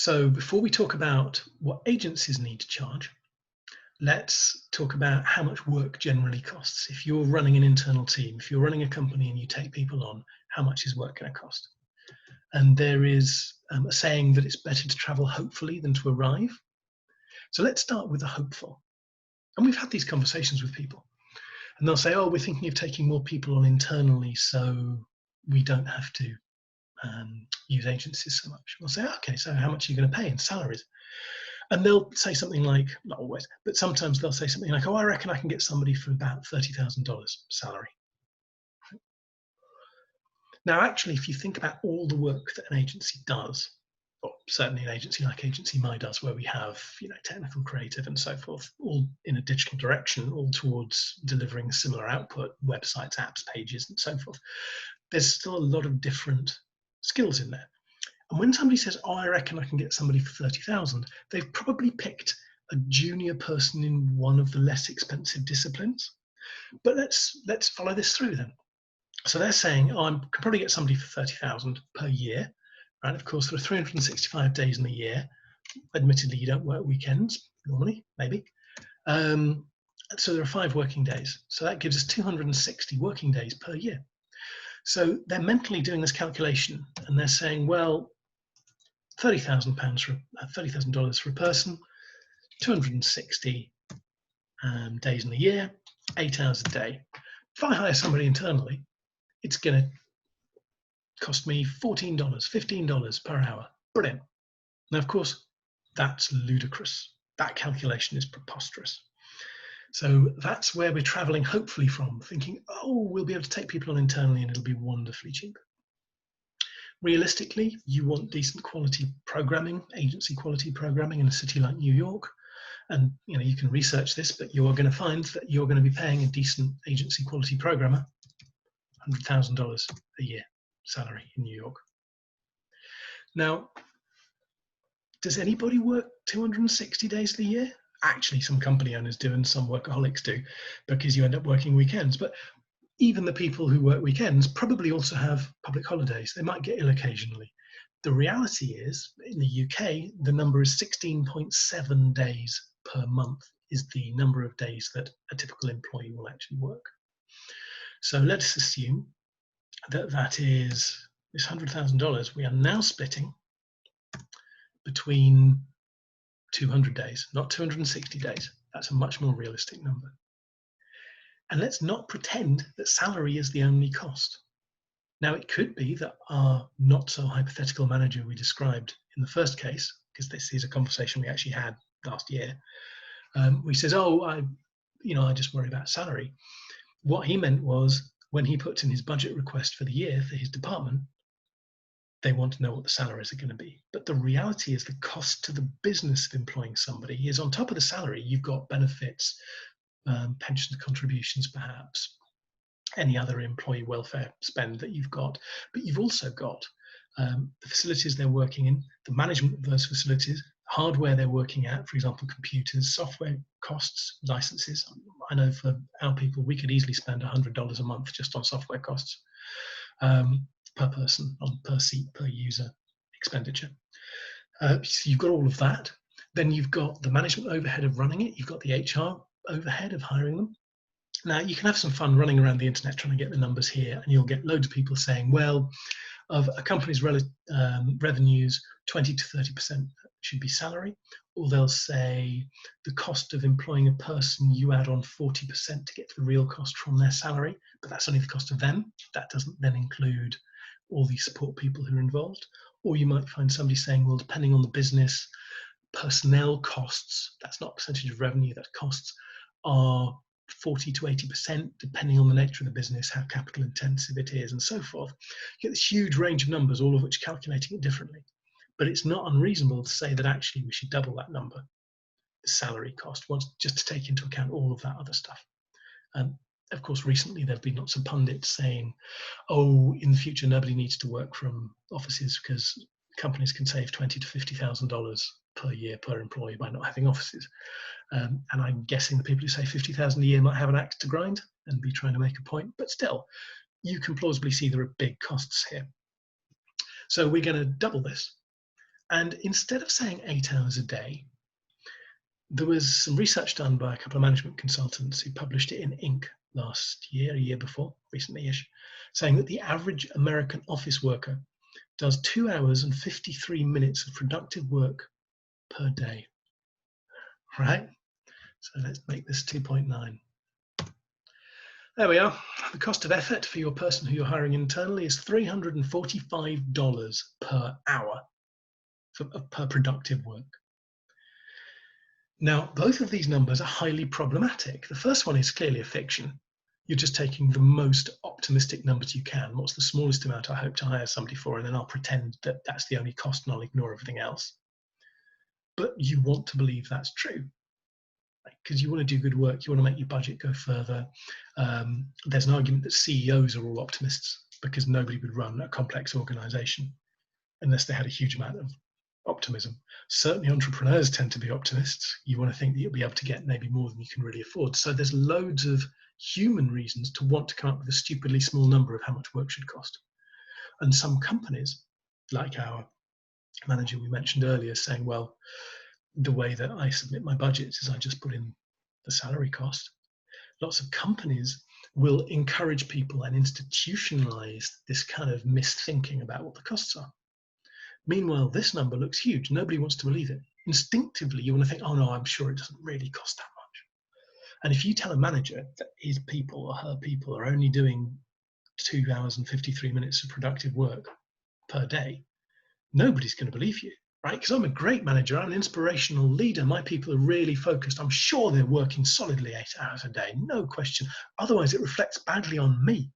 So before we talk about what agencies need to charge, let's talk about how much work generally costs. If you're running an internal team, if you're running a company and you take people on, how much is work going to cost? And there is a saying that it's better to travel hopefully than to arrive. So let's start with the hopeful. And we've had these conversations with people, and they'll say, oh, we're thinking of taking more people on internally so we don't have to use agencies so much. We'll say, okay, so how much are you going to pay in salaries? And they'll say something like, not always, but sometimes they'll say something like, oh, I reckon I can get somebody for about $30,000 salary. Now, actually, if you think about all the work that an agency does, or certainly an agency like Agency My does, where we have, technical, creative, and so forth, all in a digital direction, all towards delivering similar output, websites, apps, pages, and so forth, there's still a lot of different skills in there. And when somebody says, oh, I reckon I can get somebody for 30,000, they've probably picked a junior person in one of the less expensive disciplines. But let's follow this through then. So they're saying, oh, I can probably get somebody for 30,000 per year. Right? Of course, there are 365 days in the year. Admittedly, you don't work weekends normally, maybe. So there are 5 working days. So that gives us 260 working days per year. So they're mentally doing this calculation, and they're saying, well, $30,000 for a person, 260 days in the year, 8 hours a day. If I hire somebody internally, it's going to cost me $14, $15 per hour. Brilliant. Now, of course, that's ludicrous. That calculation is preposterous. So that's where we're traveling hopefully from, thinking, oh, we'll be able to take people on internally and it'll be wonderfully cheap. Realistically, you want decent quality programming, agency quality programming in a city like New York. And you can research this, but you are going to find that you're going to be paying a decent agency quality programmer $100,000 a year salary in New York. Now, does anybody work 260 days of the year? Actually, some company owners do and some workaholics do, because you end up working weekends. But even the people who work weekends probably also have public holidays. They might get ill occasionally. The reality is, in the UK, the number is 16.7 days per month is the number of days that a typical employee will actually work. So let's assume that that is this $100,000 we are now splitting between 200 days, not 260 days. That's a much more realistic number. And let's not pretend that salary is the only cost. Now, it could be that our not so hypothetical manager we described in the first case, because this is a conversation we actually had last year, he says, oh, I just worry about salary. What he meant was when he puts in his budget request for the year for his department, they want to know what the salaries are going to be. But the reality is the cost to the business of employing somebody is on top of the salary, you've got benefits, pension contributions perhaps, any other employee welfare spend that you've got, but you've also got the facilities they're working in, the management of those facilities, hardware they're working at, for example, computers, software costs, licenses. I know for our people, we could easily spend $100 a month just on software costs per person, per seat, per user expenditure. So you've got all of that. Then you've got the management overhead of running it. You've got the HR overhead of hiring them. Now, you can have some fun running around the internet trying to get the numbers here, and you'll get loads of people saying, well, of a company's revenues, 20 to 30% should be salary, or they'll say the cost of employing a person, you add on 40% to get to the real cost from their salary, but that's only the cost of them. That doesn't then include all the support people who are involved. Or you might find somebody saying, well, depending on the business, personnel costs, that's not percentage of revenue, that costs are 40 to 80%, depending on the nature of the business, how capital intensive it is, and so forth. You get this huge range of numbers, all of which calculating it differently. But it's not unreasonable to say that actually we should double that number, the salary cost, just to take into account all of that other stuff. Of course, recently there have been lots of pundits saying, oh, in the future, nobody needs to work from offices because companies can save $20,000 to $50,000 per year per employee by not having offices. And I'm guessing the people who say 50,000 a year might have an axe to grind and be trying to make a point, but still, you can plausibly see there are big costs here. So we're going to double this. And instead of saying 8 hours a day, there was some research done by a couple of management consultants who published it in Inc. last year, a year before, recently-ish, saying that the average American office worker does 2 hours and 53 minutes of productive work per day, right? So let's make this 2.9. There we are. The cost of effort for your person who you're hiring internally is $345 per hour per productive work. Now, both of these numbers are highly problematic. The first one is clearly a fiction. You're just taking the most optimistic numbers you can. What's the smallest amount I hope to hire somebody for? And then I'll pretend that that's the only cost and I'll ignore everything else. But you want to believe that's true, because you want to do good work. You want to make your budget go further. There's an argument that CEOs are all optimists because nobody would run a complex organization unless they had a huge amount of optimism. Certainly entrepreneurs tend to be optimists. You want to think that you'll be able to get maybe more than you can really afford. So there's loads of human reasons to want to come up with a stupidly small number of how much work should cost. And some companies, like our manager we mentioned earlier, saying, well, the way that I submit my budgets is I just put in the salary cost. Lots of companies will encourage people and institutionalize this kind of misthinking about what the costs are. Meanwhile, this number looks huge. Nobody wants to believe it. Instinctively, you want to think, oh no, I'm sure it doesn't really cost that much. And if you tell a manager that his people or her people are only doing 2 hours and 53 minutes of productive work per day, nobody's going to believe you, right? Because I'm a great manager, I'm an inspirational leader, my people are really focused, I'm sure they're working solidly 8 hours a day, no question. Otherwise, it reflects badly on me.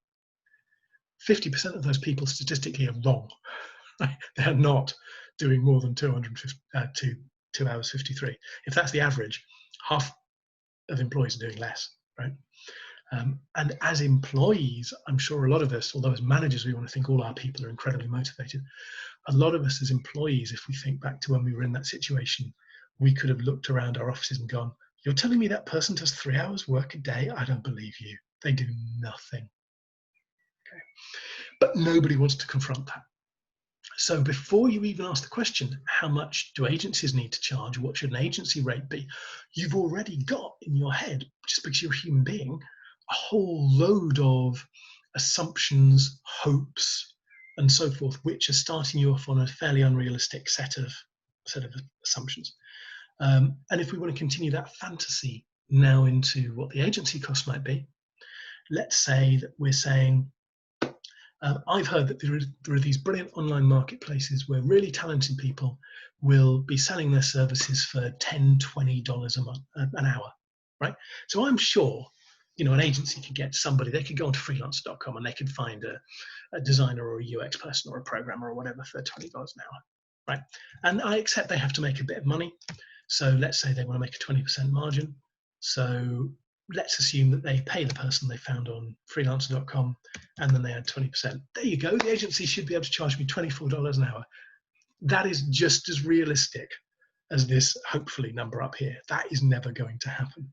50% of those people statistically are wrong. They're not doing more than 2 hours 53. If that's the average, half of employees are doing less, right? And as employees, I'm sure a lot of us, although as managers we want to think all our people are incredibly motivated, a lot of us as employees, if we think back to when we were in that situation, we could have looked around our offices and gone, you're telling me that person does 3 hours work a day? I don't believe you. They do nothing. Okay. But nobody wants to confront that. So before you even ask the question, how much do agencies need to charge? What should an agency rate be? You've already got in your head, just because you're a human being, a whole load of assumptions, hopes, and so forth, which are starting you off on a fairly unrealistic set of assumptions. And if we want to continue that fantasy now into what the agency cost might be, let's say that we're saying, I've heard that there are these brilliant online marketplaces where really talented people will be selling their services for $10, $20 a month, an hour, right? So I'm sure, an agency could get somebody, they could go onto freelancer.com and they could find a designer or a UX person or a programmer or whatever for $20 an hour, right? And I accept they have to make a bit of money. So let's say they want to make a 20% margin. So let's assume that they pay the person they found on freelancer.com and then they add 20%. There you go. The agency should be able to charge me $24 an hour. That is just as realistic as this hopefully number up here. That is never going to happen.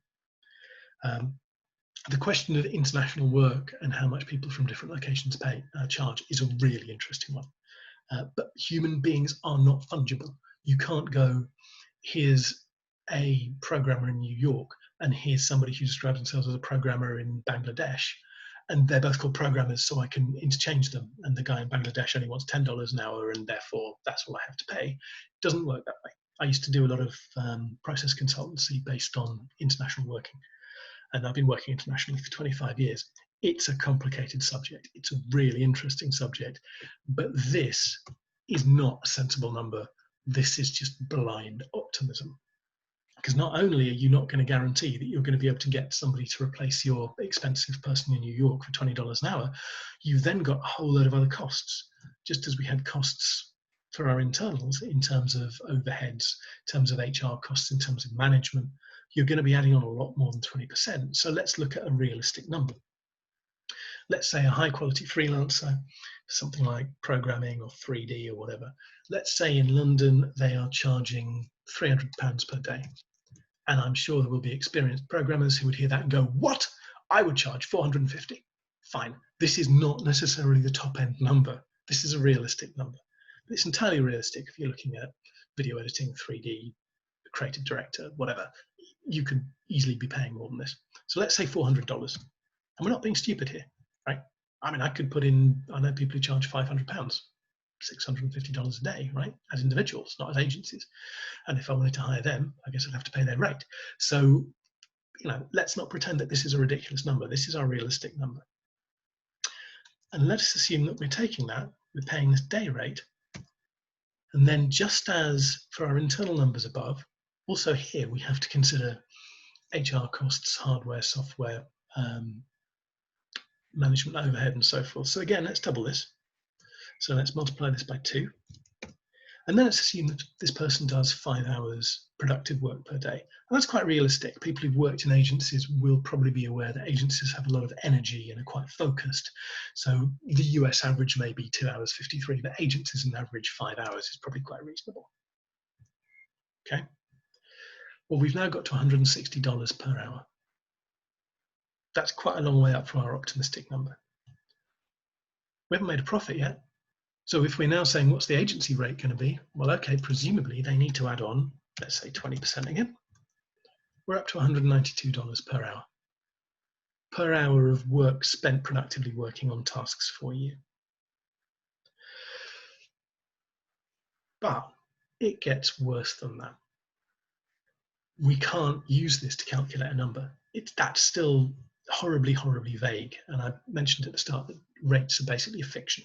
The question of international work and how much people from different locations charge is a really interesting one. But human beings are not fungible. You can't go, here's a programmer in New York and here's somebody who describes themselves as a programmer in Bangladesh, and they're both called programmers, so I can interchange them, and the guy in Bangladesh only wants $10 an hour and therefore that's all I have to pay. It doesn't work that way. I used to do a lot of process consultancy based on international working, and I've been working internationally for 25 years. It's a complicated subject. It's a really interesting subject, but this is not a sensible number. This is just blind optimism. Because not only are you not going to guarantee that you're going to be able to get somebody to replace your expensive person in New York for $20 an hour, you've then got a whole load of other costs, just as we had costs for our internals in terms of overheads, in terms of HR costs, in terms of management. You're going to be adding on a lot more than 20%. So let's look at a realistic number. Let's say a high quality freelancer, something like programming or 3D or whatever. Let's say in London, they are charging £300 per day. And I'm sure there will be experienced programmers who would hear that and go, what? I would charge 450. Fine. This is not necessarily the top end number. This is a realistic number. But it's entirely realistic if you're looking at video editing, 3D, creative director, whatever, you could easily be paying more than this. So let's say $400. And we're not being stupid here, right? I mean, I could put in, I know people who charge £500, $650 a day, right? As individuals, not as agencies. And if I wanted to hire them, I guess I'd have to pay their rate. So, let's not pretend that this is a ridiculous number. This is our realistic number. And let's assume that we're taking that, we're paying this day rate. And then just as for our internal numbers above, also here we have to consider HR costs, hardware, software, management overhead, and so forth. So again, let's double this. So let's multiply this by 2. And then let's assume that this person does 5 hours productive work per day. And that's quite realistic. People who've worked in agencies will probably be aware that agencies have a lot of energy and are quite focused. So the US average may be 2 hours 53, but agencies on average 5 hours is probably quite reasonable. Okay. Well, we've now got to $160 per hour. That's quite a long way up from our optimistic number. We haven't made a profit yet. So if we're now saying, what's the agency rate going to be? Well, okay, presumably they need to add on, let's say 20% again. We're up to $192 per hour of work spent productively working on tasks for you. But it gets worse than that. We can't use this to calculate a number. That's still horribly, horribly vague. And I mentioned at the start that rates are basically a fiction.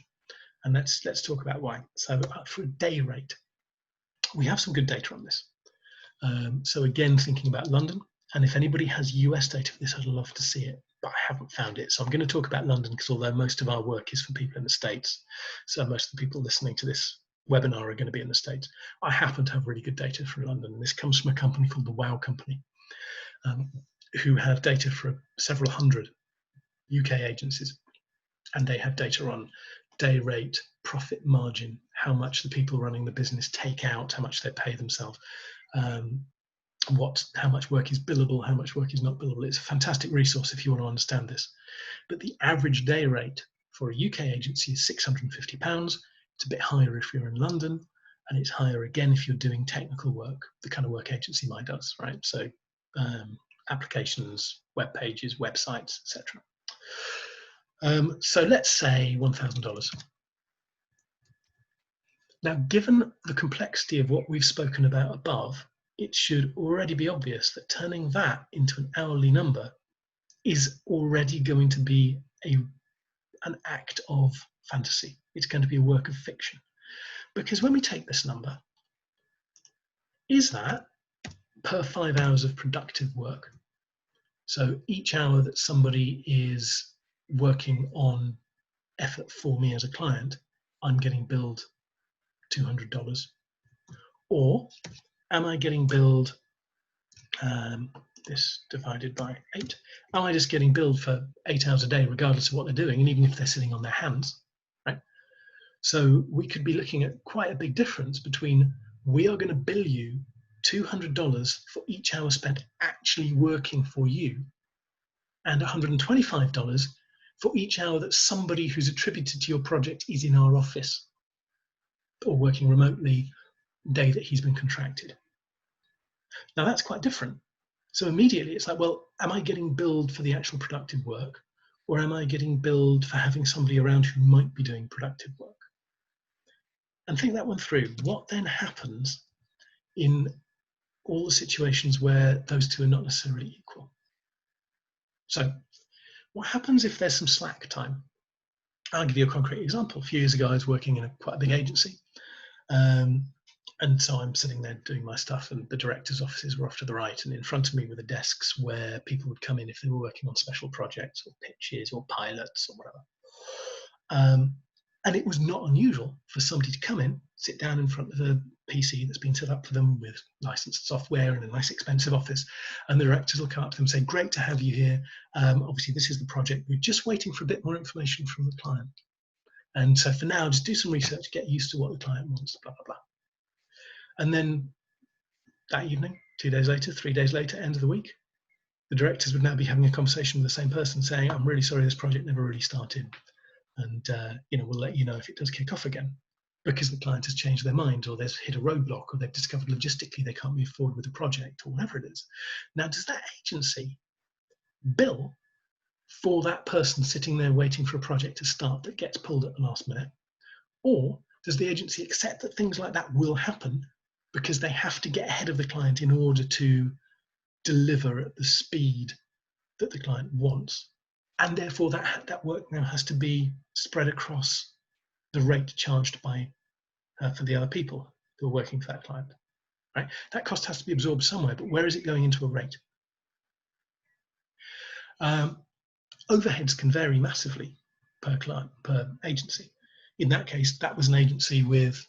And let's talk about why. So for a day rate, we have some good data on this. So again, thinking about London, and if anybody has US data for this, I'd love to see it, but I haven't found it. So I'm going to talk about London because although most of our work is for people in the States, so most of the people listening to this webinar are going to be in the States, I happen to have really good data for London. And this comes from a company called the Wow Company, who have data for several hundred UK agencies. And they have data on day rate, profit margin, how much the people running the business take out, how much they pay themselves, how much work is billable, how much work is not billable. It's a fantastic resource if you want to understand this. But the average day rate for a UK agency is £650. It's a bit higher if you're in London, and it's higher again if you're doing technical work, the kind of work agency mine does, right? So applications, web pages, websites, etc. So let's say $1,000. Now, given the complexity of what we've spoken about above, it should already be obvious that turning that into an hourly number is already going to be an act of fantasy. It's going to be a work of fiction. Because when we take this number, is that per 5 hours of productive work? So each hour that somebody is working on effort for me as a client, I'm getting billed $200. Or am I getting billed this divided by 8? Am I just getting billed for 8 hours a day regardless of what they're doing, and even if they're sitting on their hands, right? So we could be looking at quite a big difference between we are going to bill you $200 for each hour spent actually working for you, and $125 for each hour that somebody who's attributed to your project is in our office or working remotely day that he's been contracted. Now that's quite different. So immediately it's like, well, am I getting billed for the actual productive work, or am I getting billed for having somebody around who might be doing productive work? And think that one through. What then happens in all the situations where those two are not necessarily equal? So what happens if there's some slack time? I'll give you a concrete example. A few years ago, I was working in quite a big agency. And so I'm sitting there doing my stuff, and the director's offices were off to the right, and in front of me were the desks where people would come in if they were working on special projects or pitches or pilots or whatever. And it was not unusual for somebody to come in, sit down in front of a PC that's been set up for them with licensed software in a nice expensive office, and the directors will come up to them and say, great to have you here. Obviously, this is the project. We're just waiting for a bit more information from the client. And so for now, just do some research, get used to what the client wants, blah, blah, blah. And then that evening, 2 days later, 3 days later, end of the week, the directors would now be having a conversation with the same person saying, I'm really sorry this project never really started. And we'll let you know if it does kick off again. because the client has changed their mind, or they've hit a roadblock, or they've discovered logistically they can't move forward with the project, or whatever it is. Now, does that agency bill for that person sitting there waiting for a project to start that gets pulled at the last minute? Or does the agency accept that things like that will happen because they have to get ahead of the client in order to deliver at the speed that the client wants? And therefore that work now has to be spread across the rate charged by for the other people who are working for that client, right? That cost has to be absorbed somewhere, but where is it going into a rate? Overheads can vary massively per client, per agency. In that case, that was an agency with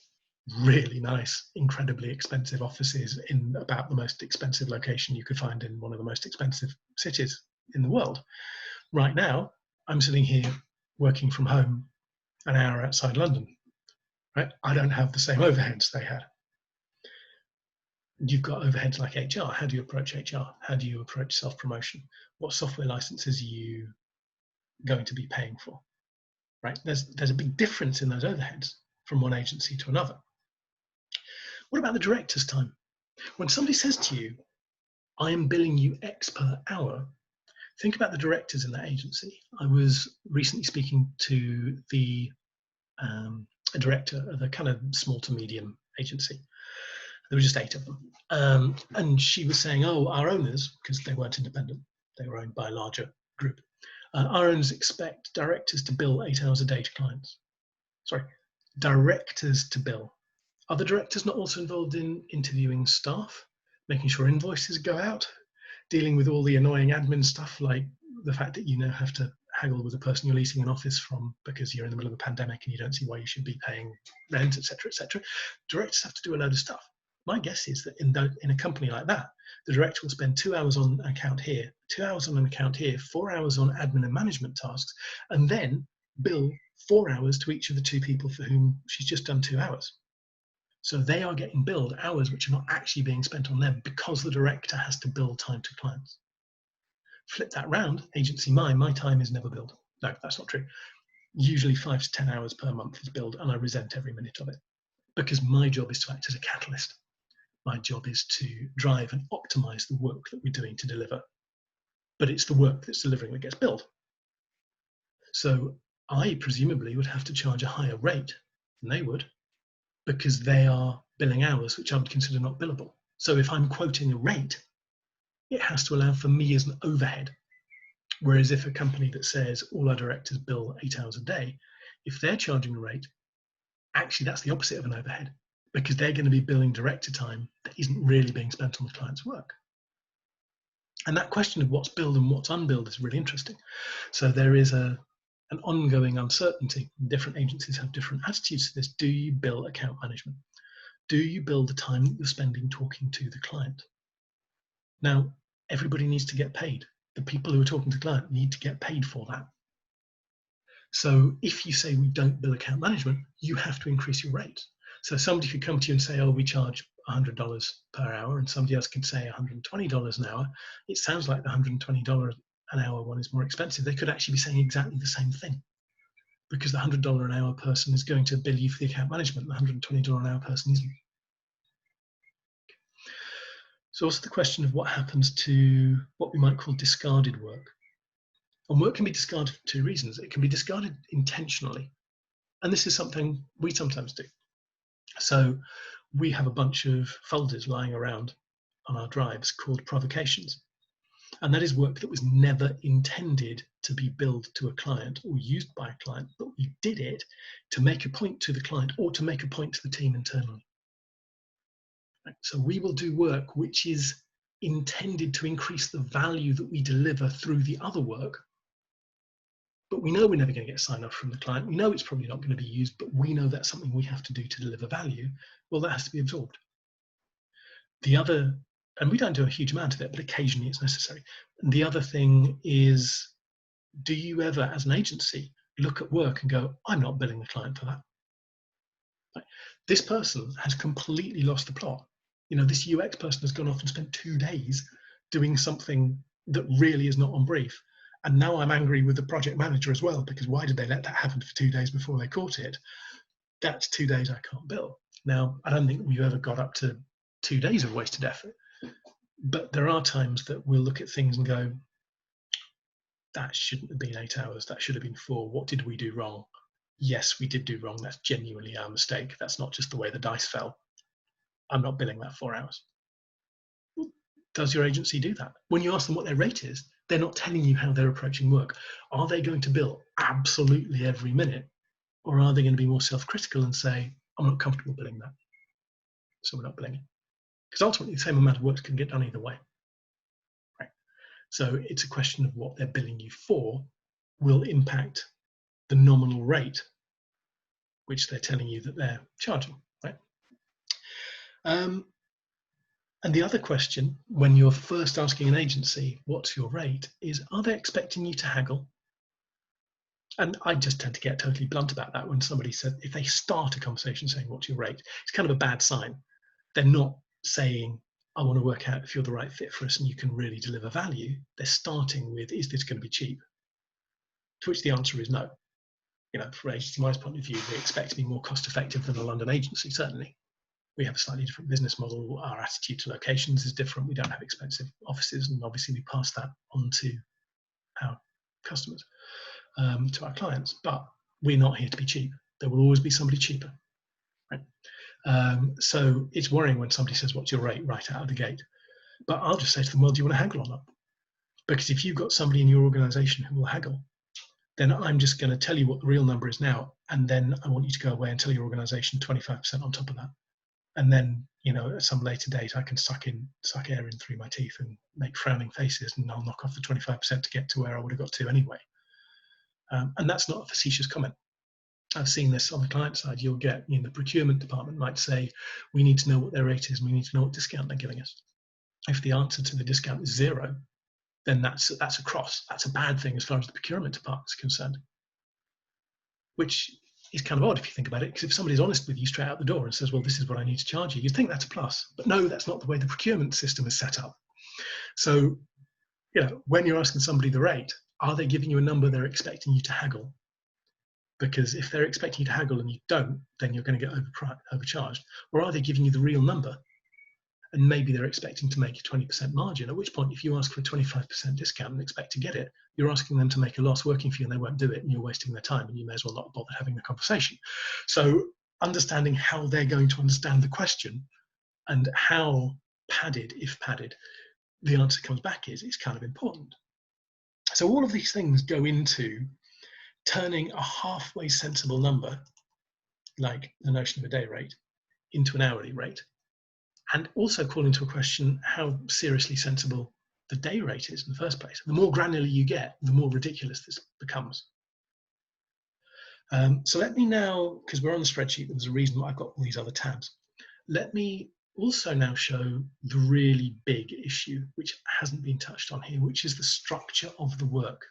really nice, incredibly expensive offices in about the most expensive location you could find in one of the most expensive cities in the world. Right now, I'm sitting here working from home an hour outside London. Right? I don't have the same overheads they had. You've got overheads like HR. How do you approach HR? How do you approach self-promotion? What software licenses are you going to be paying for? Right? There's a big difference in those overheads from one agency to another. What about the director's time? When somebody says to you, I am billing you X per hour, think about the directors in that agency. I was recently speaking to a director of a kind of small to medium agency. There were just 8 of them. And she was saying, oh, our owners, because they weren't independent, they were owned by a larger group, our owners expect directors to bill 8 hours a day to clients. Sorry, directors to bill. Are the directors not also involved in interviewing staff, making sure invoices go out, dealing with all the annoying admin stuff like the fact that you now have to haggle with the person you're leasing an office from because you're in the middle of a pandemic and you don't see why you should be paying rent, etc., etc. Directors have to do a load of stuff. My guess is that in a company like that, the director will spend 2 hours on an account here, 2 hours on an account here, 4 hours on admin and management tasks, and then bill 4 hours to each of the 2 people for whom she's just done 2 hours. So they are getting billed hours which are not actually being spent on them because the director has to bill time to clients. Flip that round, agency my time is never billed. No, that's not true. Usually 5 to 10 hours per month is billed, and I resent every minute of it because my job is to act as a catalyst. My job is to drive and optimize the work that we're doing to deliver. But it's the work that's delivering that gets billed. So I presumably would have to charge a higher rate than they would because they are billing hours which I would consider not billable. So if I'm quoting a rate, it has to allow for me as an overhead. Whereas if a company that says all our directors bill 8 hours a day, if they're charging a rate, actually that's the opposite of an overhead because they're going to be billing director time that isn't really being spent on the client's work. And that question of what's billed and what's unbilled is really interesting. So there is an ongoing uncertainty. Different agencies have different attitudes to this. Do you bill account management? Do you bill the time that you're spending talking to the client? Now, everybody needs to get paid. The people who are talking to the client need to get paid for that. So if you say we don't bill account management, you have to increase your rate. So somebody could come to you and say, oh, we charge $100 per hour, and somebody else could say $120 an hour. It sounds like the $120 an hour one is more expensive. They could actually be saying exactly the same thing because the $100 an hour person is going to bill you for the account management. The $120 an hour person isn't. So also the question of what happens to what we might call discarded work. And work can be discarded for 2 reasons. It can be discarded intentionally. And this is something we sometimes do. So we have a bunch of folders lying around on our drives called provocations. And that is work that was never intended to be billed to a client or used by a client, but we did it to make a point to the client or to make a point to the team internally. So we will do work which is intended to increase the value that we deliver through the other work, but we know we're never going to get sign off from the client. We know it's probably not going to be used, but we know that's something we have to do to deliver value. Well, that has to be absorbed. The other, and we don't do a huge amount of it, but occasionally it's necessary. And the other thing is, do you ever, as an agency, look at work and go, I'm not billing the client for that? Like, this person has completely lost the plot. You know, this UX person has gone off and spent 2 days doing something that really is not on brief. And now I'm angry with the project manager as well, because why did they let that happen for 2 days before they caught it? that's 2 days I can't bill. Now, I don't think we've ever got up to 2 days of wasted effort, but there are times that we'll look at things and go, that shouldn't have been 8 hours, that should have been 4. What did we do wrong? Yes, we did do wrong. That's genuinely our mistake. That's not just the way the dice fell. I'm not billing that 4 hours. Does your agency do that? When you ask them what their rate is, they're not telling you how they're approaching work. Are they going to bill absolutely every minute? Or are they going to be more self-critical and say, I'm not comfortable billing that, so we're not billing it? Because ultimately, the same amount of work can get done either way. Right? So it's a question of what they're billing you for will impact the nominal rate which they're telling you that they're charging. Right? And the other question, when you're first asking an agency, what's your rate, is are they expecting you to haggle? And I just tend to get totally blunt about that when somebody said, if they start a conversation saying, what's your rate? It's kind of a bad sign. They're not saying, I want to work out if you're the right fit for us and you can really deliver value. They're starting with, is this going to be cheap? To which the answer is no. You know, from Agency Mine's point of view, we expect to be more cost effective than a London agency, certainly. We have a slightly different business model. Our attitude to locations is different. We don't have expensive offices, and obviously we pass that on to our customers, to our clients. But we're not here to be cheap. There will always be somebody cheaper, right? So it's worrying when somebody says, what's your rate, right out of the gate? But I'll just say to them, well, do you want to haggle or not? Because if you've got somebody in your organization who will haggle, then I'm just going to tell you what the real number is now, and then I want you to go away and tell your organization 25% on top of that. And then, you know, at some later date, I can suck air in through my teeth and make frowning faces, and I'll knock off the 25% to get to where I would have got to anyway. And that's not a facetious comment. I've seen this on the client side. You'll get, you know, the procurement department might say, we need to know what their rate is, and we need to know what discount they're giving us. If the answer to the discount is 0, then that's a cross. That's a bad thing as far as the procurement department is concerned. Which is kind of odd if you think about it, because if somebody's honest with you straight out the door and says, well, this is what I need to charge you, you'd think that's a plus. But no, that's not the way the procurement system is set up. So, you know, when you're asking somebody the rate, are they giving you a number they're expecting you to haggle? Because if they're expecting you to haggle and you don't, then you're going to get overcharged. Or are they giving you the real number? And maybe they're expecting to make a 20% margin, at which point, if you ask for a 25% discount and expect to get it, you're asking them to make a loss working for you and they won't do it, and you're wasting their time, and you may as well not bother having the conversation. So understanding how they're going to understand the question and how padded, if padded, the answer comes back is kind of important. So all of these things go into turning a halfway sensible number, like the notion of a day rate, into an hourly rate. And also call into a question how seriously sensible the day rate is in the first place. The more granular you get, the more ridiculous this becomes. So let me now, because we're on the spreadsheet, there's a reason why I've got all these other tabs. Let me also now show the really big issue, which hasn't been touched on here, which is the structure of the work.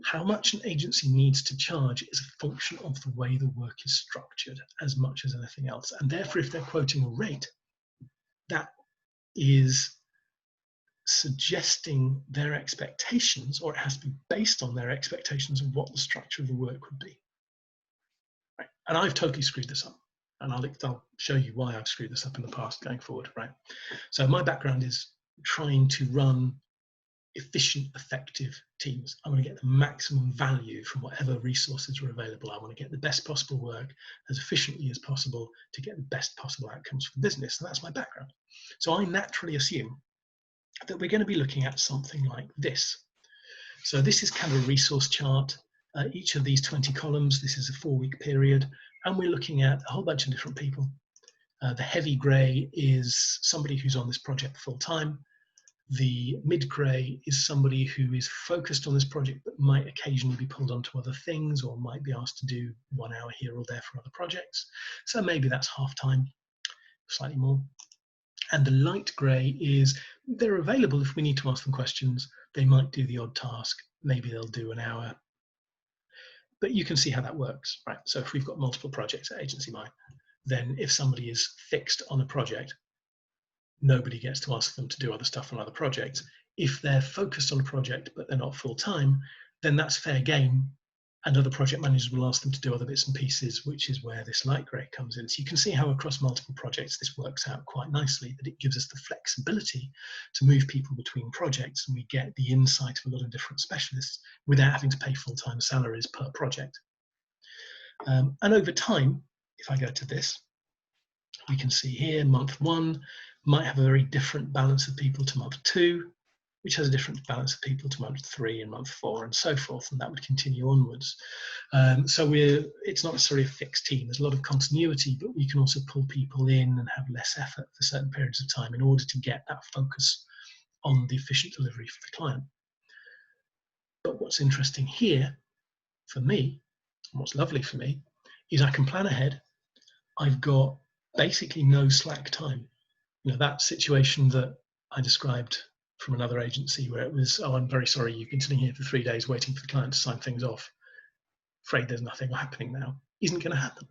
How much an agency needs to charge is a function of the way the work is structured as much as anything else. And therefore, if they're quoting a rate, that is suggesting their expectations, or it has to be based on their expectations of what the structure of the work would be. Right? And I've totally screwed this up. And I'll show you why I've screwed this up in the past going forward. Right? So my background is trying to run efficient, effective teams. I want to get the maximum value from whatever resources are available. I want to get the best possible work as efficiently as possible to get the best possible outcomes for the business. And that's my background. So I naturally assume that we're going to be looking at something like this. So this is kind of a resource chart. Each of these 20 columns, this is a 4-week period, and we're looking at a whole bunch of different people. The heavy grey is somebody who's on this project full time. The mid-grey is somebody who is focused on this project but might occasionally be pulled onto other things or might be asked to do 1 hour here or there for other projects. So maybe that's half-time, slightly more. And the light grey is they're available if we need to ask them questions. They might do the odd task. Maybe they'll do 1 hour. But you can see how that works, right? So if we've got multiple projects at Agency Mine, then if somebody is fixed on a project, nobody gets to ask them to do other stuff on other projects. If they're focused on a project but they're not full-time, then that's fair game, and other project managers will ask them to do other bits and pieces, which is where this light grey comes in. So you can see how across multiple projects this works out quite nicely, that it gives us the flexibility to move people between projects, and we get the insight of a lot of different specialists without having to pay full-time salaries per project. And over time, if I go to this, we can see here month 1 might have a very different balance of people to month 2, which has a different balance of people to month 3 and month 4 and so forth, and that would continue onwards. So it's not necessarily a fixed team. There's a lot of continuity, but we can also pull people in and have less effort for certain periods of time in order to get that focus on the efficient delivery for the client. But what's interesting here for me, and what's lovely for me, is I can plan ahead. I've got basically no slack time. You know, that situation that I described from another agency where it was, oh, I'm very sorry, you've been sitting here for 3 days waiting for the client to sign things off. Afraid there's nothing happening now. Isn't going to happen.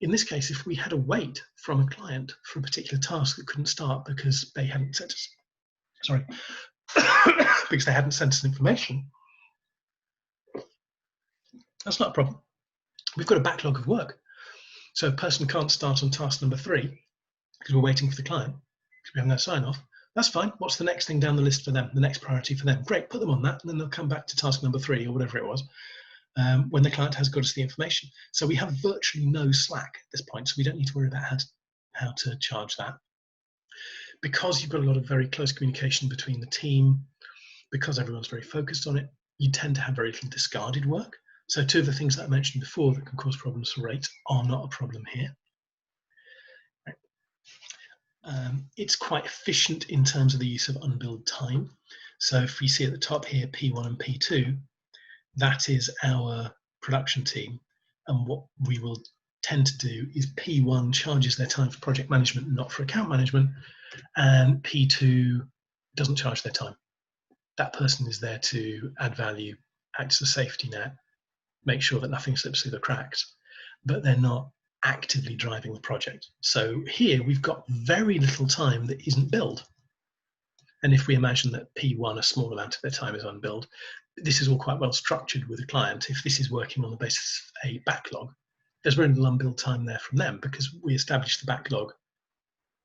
In this case, if we had a wait from a client for a particular task that couldn't start because they hadn't sent us, because they hadn't sent us information, that's not a problem. We've got a backlog of work. So a person can't start on task number 3 because we're waiting for the client, because we have no sign off. That's fine. What's the next thing down the list for them? The next priority for them? Great, put them on that, and then they'll come back to task number 3 or whatever it was when the client has got us the information. So we have virtually no slack at this point, so we don't need to worry about how to charge that. Because you've got a lot of very close communication between the team, because everyone's very focused on it, you tend to have very little discarded work. So 2 of the things that I mentioned before that can cause problems for rates are not a problem here. It's quite efficient in terms of the use of unbilled time. So if we see at the top here, P1 and P2, that is our production team. And what we will tend to do is P1 charges their time for project management, not for account management, and P2 doesn't charge their time. That person is there to add value, act as a safety net, make sure that nothing slips through the cracks, but they're not actively driving the project. So here we've got very little time that isn't billed. And if we imagine that P1, a small amount of their time is unbilled, this is all quite well structured with a client. If this is working on the basis of a backlog, there's very little unbilled time there from them because we established the backlog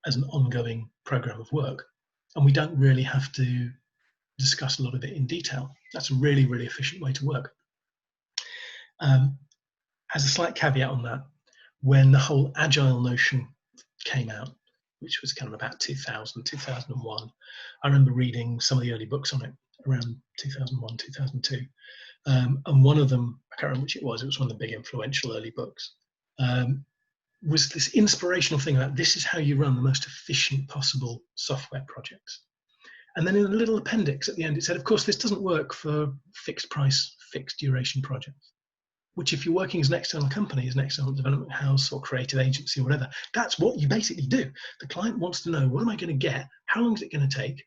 as an ongoing program of work. And we don't really have to discuss a lot of it in detail. That's a really, really efficient way to work. As a slight caveat on that, when the whole agile notion came out, which was kind of about 2000, 2001, I remember reading some of the early books on it around 2001, 2002. And one of them, I can't remember which it was one of the big influential early books, was this inspirational thing about this is how you run the most efficient possible software projects. And then in a little appendix at the end, it said, of course, this doesn't work for fixed price, fixed duration projects, which if you're working as an external company, as an external development house or creative agency or whatever, that's what you basically do. The client wants to know, what am I going to get? How long is it going to take?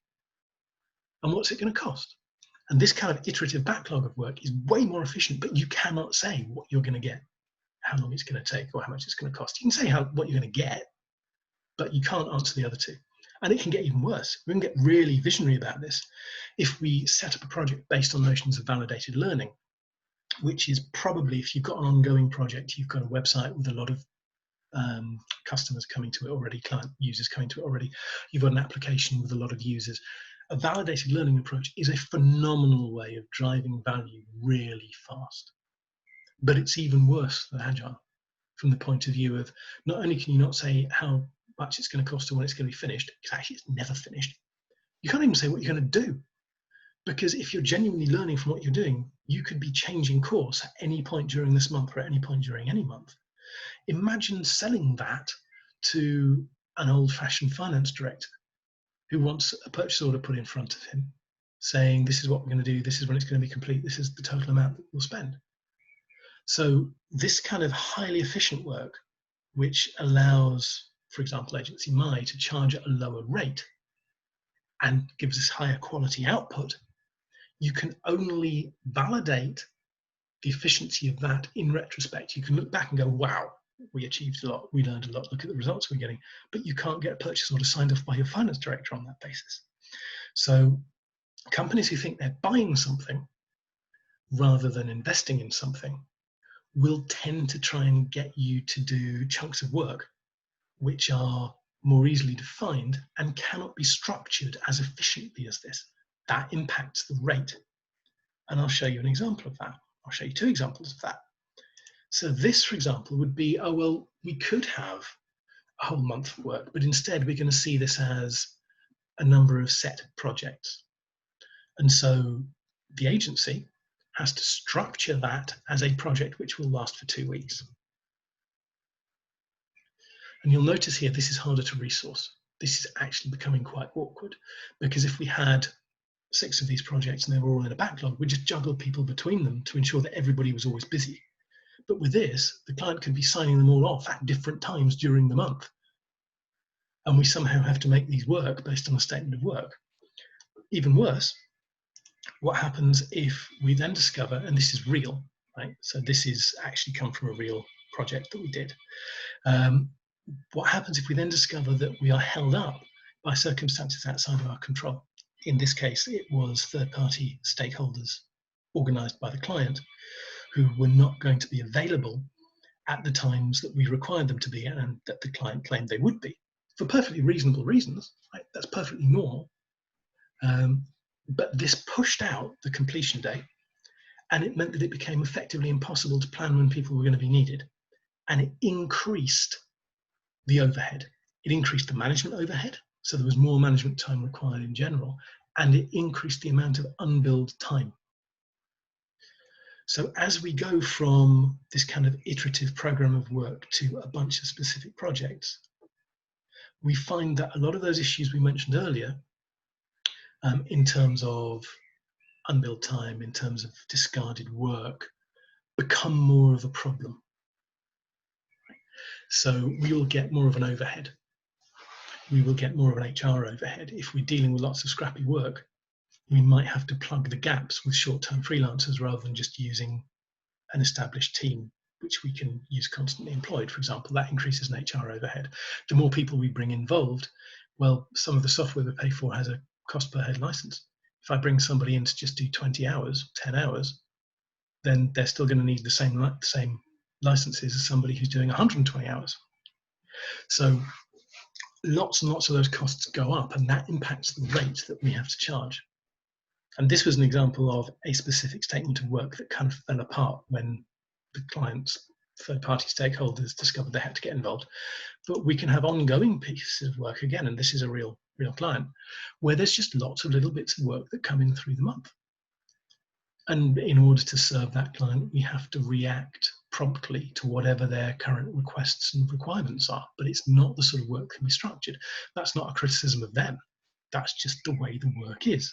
And what's it going to cost? And this kind of iterative backlog of work is way more efficient, but you cannot say what you're going to get, how long it's going to take, or how much it's going to cost. You can say what you're going to get, but you can't answer the other 2. And it can get even worse. We can get really visionary about this if we set up a project based on notions of validated learning, which is probably, if you've got an ongoing project, you've got a website with a lot of customers coming to it already, client users coming to it already, you've got an application with a lot of users. A validated learning approach is a phenomenal way of driving value really fast. But it's even worse than agile from the point of view of not only can you not say how much it's going to cost or when it's going to be finished, because actually it's never finished. You can't even say what you're going to do. Because if you're genuinely learning from what you're doing, you could be changing course at any point during this month or at any point during any month. Imagine selling that to an old-fashioned finance director who wants a purchase order put in front of him saying, this is what we're going to do, this is when it's going to be complete, this is the total amount that we'll spend. So this kind of highly efficient work, which allows, for example, Agency My to charge at a lower rate and gives us higher quality output, you can only validate the efficiency of that in retrospect. You can look back and go, wow, we achieved a lot, we learned a lot, look at the results we're getting, but you can't get a purchase order signed off by your finance director on that basis. So companies who think they're buying something rather than investing in something will tend to try and get you to do chunks of work which are more easily defined and cannot be structured as efficiently as this. That impacts the rate. And I'll show you an example of that. I'll show you two examples of that. So this, for example, would be, oh, well, we could have a whole month of work, but instead we're going to see this as a number of set projects. And so the agency has to structure that as a project which will last for 2 weeks. And you'll notice here, this is harder to resource. This is actually becoming quite awkward, because if we had 6 of these projects and they were all in a backlog, we just juggled people between them to ensure that everybody was always busy. But with this, the client could be signing them all off at different times during the month. And we somehow have to make these work based on a statement of work. Even worse, what happens if we then discover, and this is real, right? So this is actually come from a real project that we did. What happens if we then discover that we are held up by circumstances outside of our control? In this case, it was third-party stakeholders organised by the client who were not going to be available at the times that we required them to be and that the client claimed they would be, for perfectly reasonable reasons. Right? That's perfectly normal. But this pushed out the completion date, and it meant that it became effectively impossible to plan when people were going to be needed. And it increased the overhead. It increased the management overhead, so there was more management time required in general, and it increased the amount of unbilled time. So as we go from this kind of iterative program of work to a bunch of specific projects, we find that a lot of those issues we mentioned earlier, in terms of unbilled time, in terms of discarded work, become more of a problem. So we will get more of an overhead. We will get more of an HR overhead. If we're dealing with lots of scrappy work, we might have to plug the gaps with short-term freelancers rather than just using an established team, which we can use constantly employed, for example. That increases an HR overhead. The more people we bring involved, well, some of the software we pay for has a cost per head license. If I bring somebody in to just do 20 hours, 10 hours, then they're still going to need the same licenses as somebody who's doing 120 hours. So lots and lots of those costs go up, and that impacts the rate that we have to charge. And this was an example of a specific statement of work that kind of fell apart when the client's third-party stakeholders discovered they had to get involved. But we can have ongoing pieces of work again, and this is a real client, where there's just lots of little bits of work that come in through the month. And in order to serve that client, we have to react promptly to whatever their current requests and requirements are. But it's not the sort of work that can be structured. That's not a criticism of them. That's just the way the work is.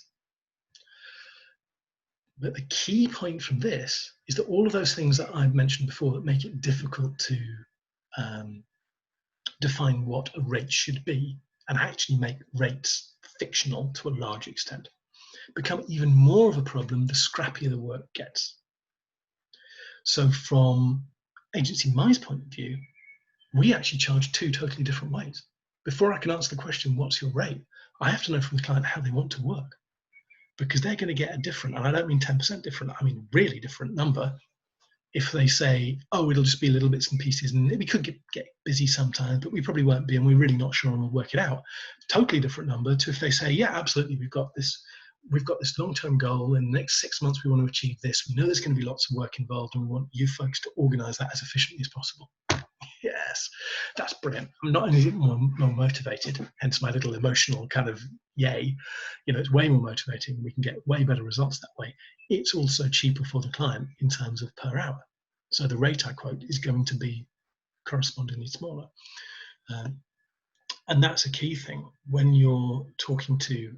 But the key point from this is that all of those things that I've mentioned before that make it difficult to define what a rate should be and actually make rates fictional to a large extent become even more of a problem the scrappier the work gets. So from Agency My's point of view, we actually charge 2 totally different ways. Before I can answer the question, what's your rate? I have to know from the client how they want to work, because they're going to get a different, and I don't mean 10% different, I mean really different number. If they say, oh, it'll just be little bits and pieces, and we could get busy sometimes, but we probably won't be, and we're really not sure, and we'll work it out. Totally different number to if they say, yeah, absolutely, we've got this long-term goal. In the next 6 months, we want to achieve this. We know there's going to be lots of work involved, and we want you folks to organize that as efficiently as possible. Yes, that's brilliant. I'm not only more motivated, hence my little emotional kind of yay. It's way more motivating. We can get way better results that way. It's also cheaper for the client in terms of per hour. So the rate I quote is going to be correspondingly smaller. And that's a key thing when you're talking to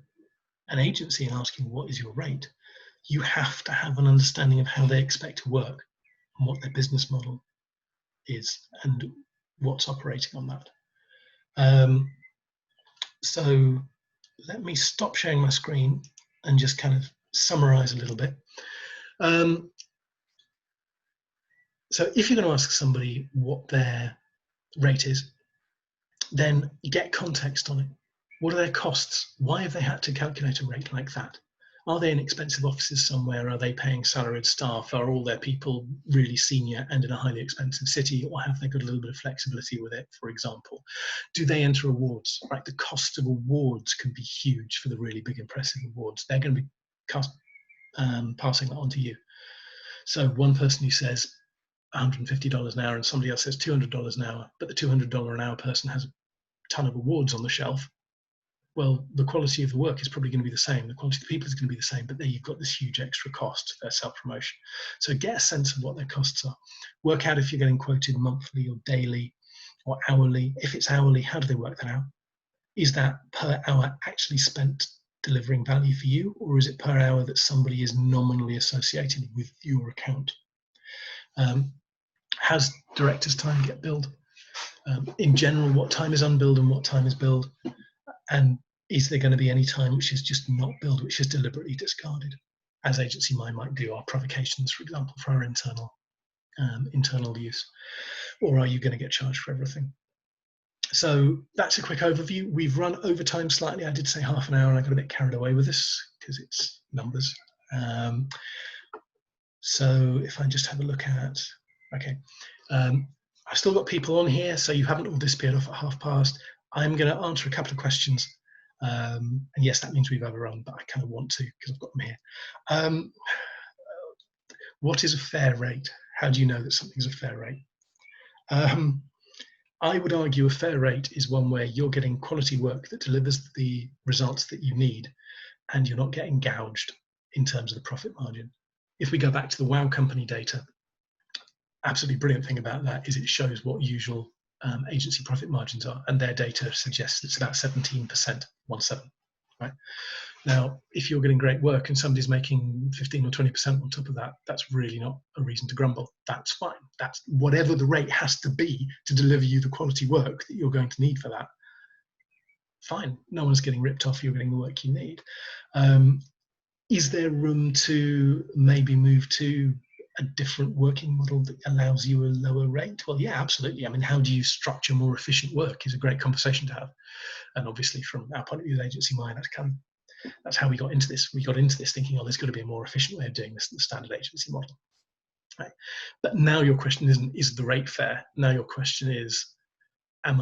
an agency and asking what is your rate. You have to have an understanding of how they expect to work and what their business model is and what's operating on that. So let me stop sharing my screen and just kind of summarize a little bit. So if you're going to ask somebody what their rate is, then get context on it. What are their costs? Why have they had to calculate a rate like that? Are they in expensive offices somewhere? Are they paying salaried staff? Are all their people really senior and in a highly expensive city? Or have they got a little bit of flexibility with it, for example? Do they enter awards? Right, the cost of awards can be huge for the really big, impressive awards. They're going to be passing that on to you. So one person who says $150 an hour and somebody else says $200 an hour, but the $200 an hour person has a ton of awards on the shelf, well, the quality of the work is probably going to be the same. The quality of the people is going to be the same, but there you've got this huge extra cost, their self-promotion. So get a sense of what their costs are. Work out if you're getting quoted monthly or daily or hourly. If it's hourly, how do they work that out? Is that per hour actually spent delivering value for you, or is it per hour that somebody is nominally associated with your account? Has director's time get billed? In general, what time is unbilled and what time is billed? And is there going to be any time which is just not billed, which is deliberately discarded, as Agency Mind might do, our provocations, for example, for our internal use? Or are you going to get charged for everything? So that's a quick overview. We've run over time slightly. I did say half an hour, and I got a bit carried away with this because it's numbers. So if I just have a look at, okay, I've still got people on here, so you haven't all disappeared off at past. I'm going to answer a couple of questions. And yes, that means we've overrun, but I kind of want to because I've got them here. What is a fair rate? How do you know that something's a fair rate? I would argue a fair rate is one where you're getting quality work that delivers the results that you need, and you're not getting gouged in terms of the profit margin. If we go back to the WOW company data, absolutely brilliant thing about that is it shows what usual agency profit margins are, and their data suggests it's about 17%, 17, right? Now, if you're getting great work and somebody's making 15 or 20% on top of that, that's really not a reason to grumble. That's fine. That's whatever the rate has to be to deliver you the quality work that you're going to need for that. Fine. No one's getting ripped off. You're getting the work you need. Is there room to maybe move to a different working model that allows you a lower rate? Well, yeah, absolutely. I mean, how do you structure more efficient work is a great conversation to have. And obviously from our point of view as Agency Mind, that's how we got into this. We got into this thinking, oh, there's got to be a more efficient way of doing this than the standard agency model. Right? But now your question isn't, is the rate fair? Now your question is, can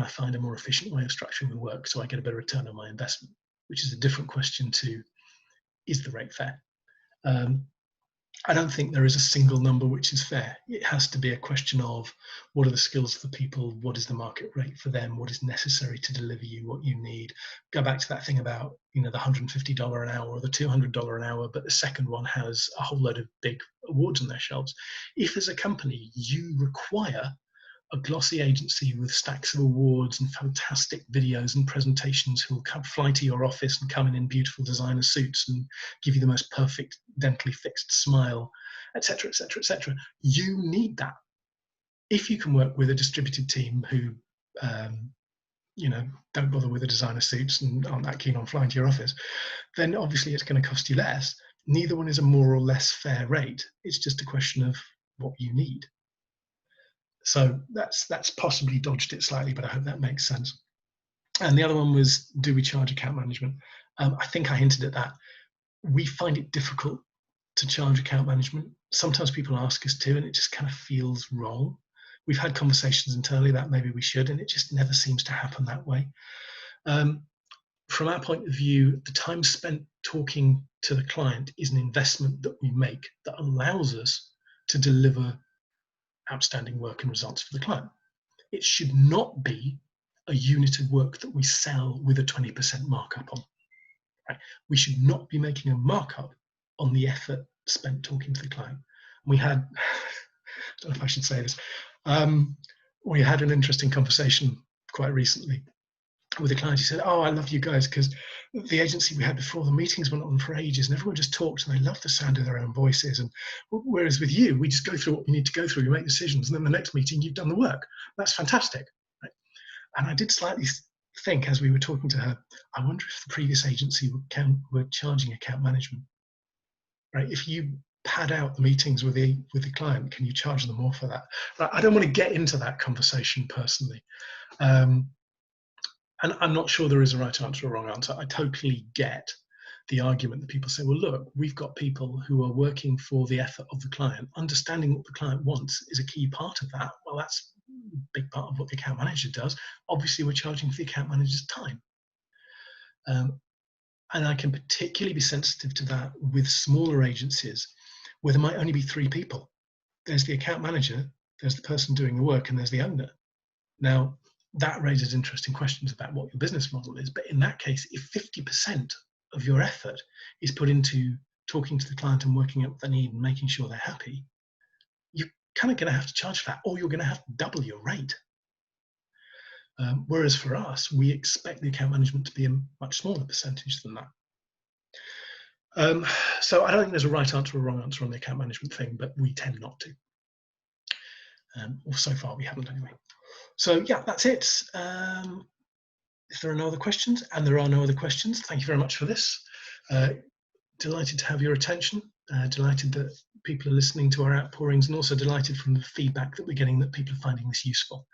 I find a more efficient way of structuring the work so I get a better return on my investment? Which is a different question to, is the rate fair? I don't think there is a single number which is fair. It has to be a question of what are the skills of the people, what is the market rate for them, what is necessary to deliver you what you need. Go back to that thing about the $150 an hour or the $200 an hour, but the second one has a whole load of big awards on their shelves. If as a company you require a glossy agency with stacks of awards and fantastic videos and presentations who will fly to your office and come in beautiful designer suits and give you the most perfect dentally fixed smile, etc., etc., etc. You need that. If you can work with a distributed team who, don't bother with the designer suits and aren't that keen on flying to your office, then obviously it's going to cost you less. Neither one is a more or less fair rate. It's just a question of what you need. So that's possibly dodged it slightly, but I hope that makes sense. And the other one was, do we charge account management? I think I hinted at that. We find it difficult to charge account management. Sometimes people ask us to, and it just kind of feels wrong. We've had conversations internally that maybe we should, and it just never seems to happen that way. From our point of view, the time spent talking to the client is an investment that we make that allows us to deliver outstanding work and results for the client. It should not be a unit of work that we sell with a 20% markup on. Right? We should not be making a markup on the effort spent talking to the client. We had, I don't know if I should say this, we had an interesting conversation quite recently with a client. He said, oh, I love you guys because the agency we had before, the meetings went on for ages and everyone just talked and they love the sound of their own voices. And whereas with you, we just go through what we need to go through, you make decisions, and then the next meeting you've done the work. That's fantastic. Right? And I did slightly think as we were talking to her, I wonder if the previous agency were charging account management. Right? If you pad out the meetings with the client, can you charge them more for that? Right? I don't want to get into that conversation personally. And I'm not sure there is a right answer or wrong answer. I totally get the argument that people say, well, look, we've got people who are working for the effort of the client. Understanding what the client wants is a key part of that. Well, that's a big part of what the account manager does. Obviously, we're charging for the account manager's time. And I can particularly be sensitive to that with smaller agencies where there might only be 3 people. There's the account manager, there's the person doing the work, and there's the owner. Now, that raises interesting questions about what your business model is. But in that case, if 50% of your effort is put into talking to the client and working out what they need and making sure they're happy, you're kind of going to have to charge for that, or you're going to have to double your rate. Whereas for us, we expect the account management to be a much smaller percentage than that. So I don't think there's a right answer or wrong answer on the account management thing, but we tend not to. Or so far we haven't anyway. So yeah, that's it. If there are no other questions, and there are no other questions, thank you very much for this. Delighted to have your attention. Delighted that people are listening to our outpourings, and also delighted from the feedback that we're getting that people are finding this useful.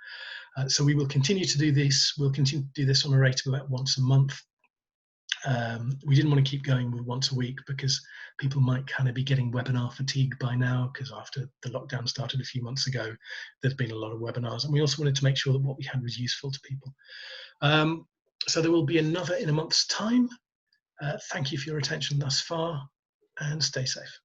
So we will continue to do this. We'll continue to do this on a rate of about once a month. We didn't want to keep going with once a week because people might kind of be getting webinar fatigue by now, because after the lockdown started a few months ago, there's been a lot of webinars, and we also wanted to make sure that what we had was useful to people. So there will be another in a month's time. Thank you for your attention thus far, and stay safe.